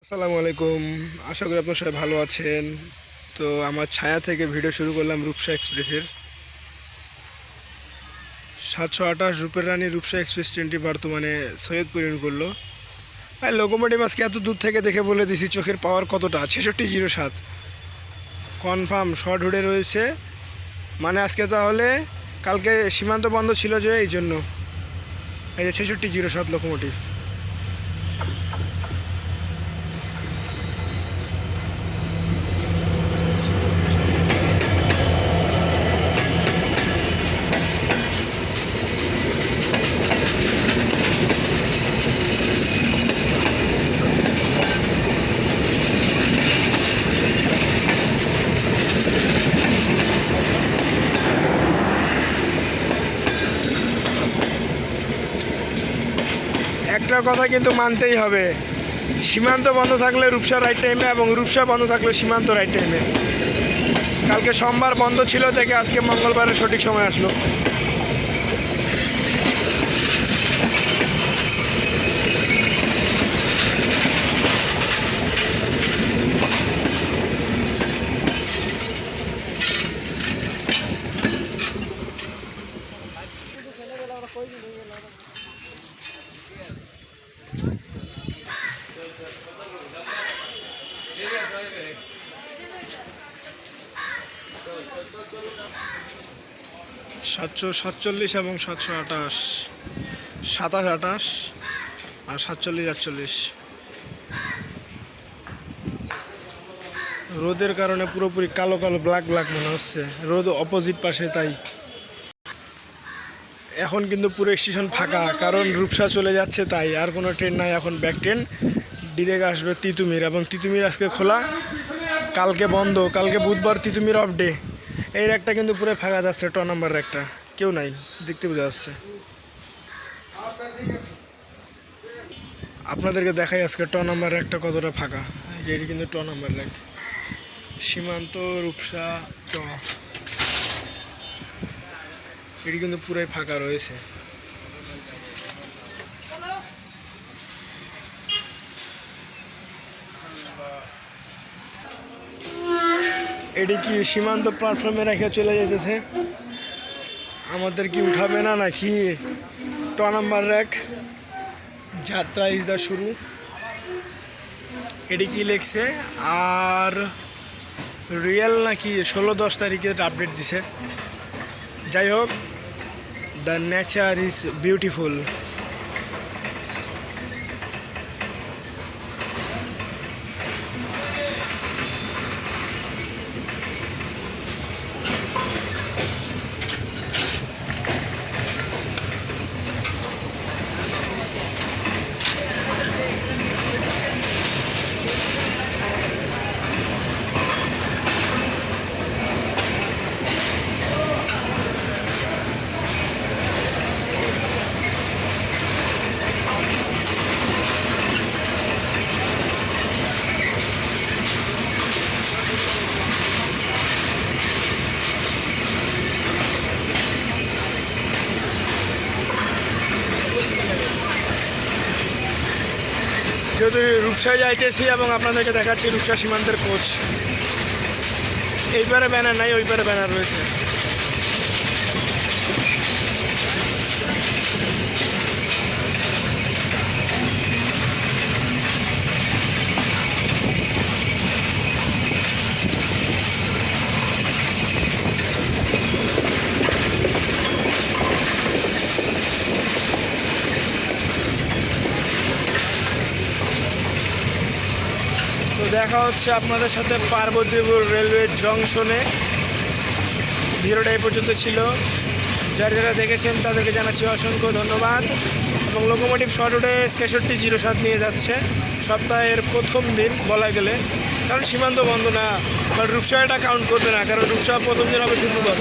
আসসালামু আলাইকুম। আশা করি আপনার সবাই ভালো আছেন। তো আমার ছায়া থেকে ভিডিও শুরু করলাম রূপসা এক্সপ্রেসের 728 রূপের রানী রূপসা এক্সপ্রেস ট্রেনটি বর্তমানে সৈয়দপুর ইউন করলো। আর লোকোমোটিভ আজকে এত দূর থেকে দেখে বলে দিছি চোখের পাওয়ার কতটা। 6607 কনফার্ম শর্ট হুডে রয়েছে। মানে আজকে তাহলে কালকে সীমান্ত বন্ধ ছিল যে এই জন্য এই যে 6607 লোকোমোটিভ। একটা কথা কিন্তু মানতেই হবে, সীমান্ত বন্ধ থাকলে রূপসা রাইট টাইমে এবং রূপসা বন্ধ থাকলে সীমান্ত রাইট টাইমে। কালকে সোমবার বন্ধ ছিল থেকে আজকে মঙ্গলবারের সঠিক সময় আসলো। সাতশো সাতচল্লিশ এবং 728, 2728 আর 4748। রোদের কারণে পুরোপুরি কালো কালো ব্ল্যাক ব্ল্যাক মনে হচ্ছে, রোদ অপোজিট পাশে, তাই এখন কিন্তু পুরো স্টেশন ফাঁকা, কারণ রূপসা চলে যাচ্ছে তাই আর কোনো ট্রেন নাই। এখন ব্যাক ট্রেন ডিরেক্ট আসবে তিতুমির, এবং তিতুমির আজকে খোলা, কালকে বন্ধ, কালকে বুধবার তিতুমির অফ ডে। এই একটা কিন্তু পুরো ফাঁকা যাচ্ছে, নাম্বার একটা কেউ নাই, দেখতে বোঝা যাচ্ছে। আপনাদেরকে দেখাই আজকে নাম্বার একটা কতটা ফাঁকা। এটি কিন্তু নাম্বার এক, সীমান্ত রূপসা এটি কিন্তু পুরাই ফাঁকা রয়েছে। এটি কি সীমান্ত প্ল্যাটফর্মে রেখে চলে যেতেছে, আমাদের কি উঠাবে না নাকি? নাম্বার এক, যাত্রা ইজ দা শুরু। এটি কি লিখছে আর রিয়েল নাকি 16-10 তারিখে আপডেট দিছে। যাই হোক, দ্য নেচার ইজ বিউটিফুল। যেহেতু রূপসায় যাইতেছি এবং আপনাদেরকে দেখাচ্ছি রূপসা সীমান্তের কোচ। এইবারে ব্যানার নাই, ওইবারে ব্যানার রয়েছে। তো দেখা হচ্ছে আপনাদের সাথে পার্বতীপুর রেলওয়ে জংশনে। ভিডিওটা এই পর্যন্ত ছিল, যারা যারা দেখেছেন তাদেরকে জানাচ্ছি অসংখ্য ধন্যবাদ। এবং লোকোমোটিভ শর্ট রুটে 6607 নিয়ে যাচ্ছে সপ্তাহের প্রথম দিন বলা গেলে, কারণ সীমান্ত বন্ধ না, বাট রূপসা এটা কাউন্ট করবে না, কারণ রূপসা প্রথম দিন হবে শুক্রবার।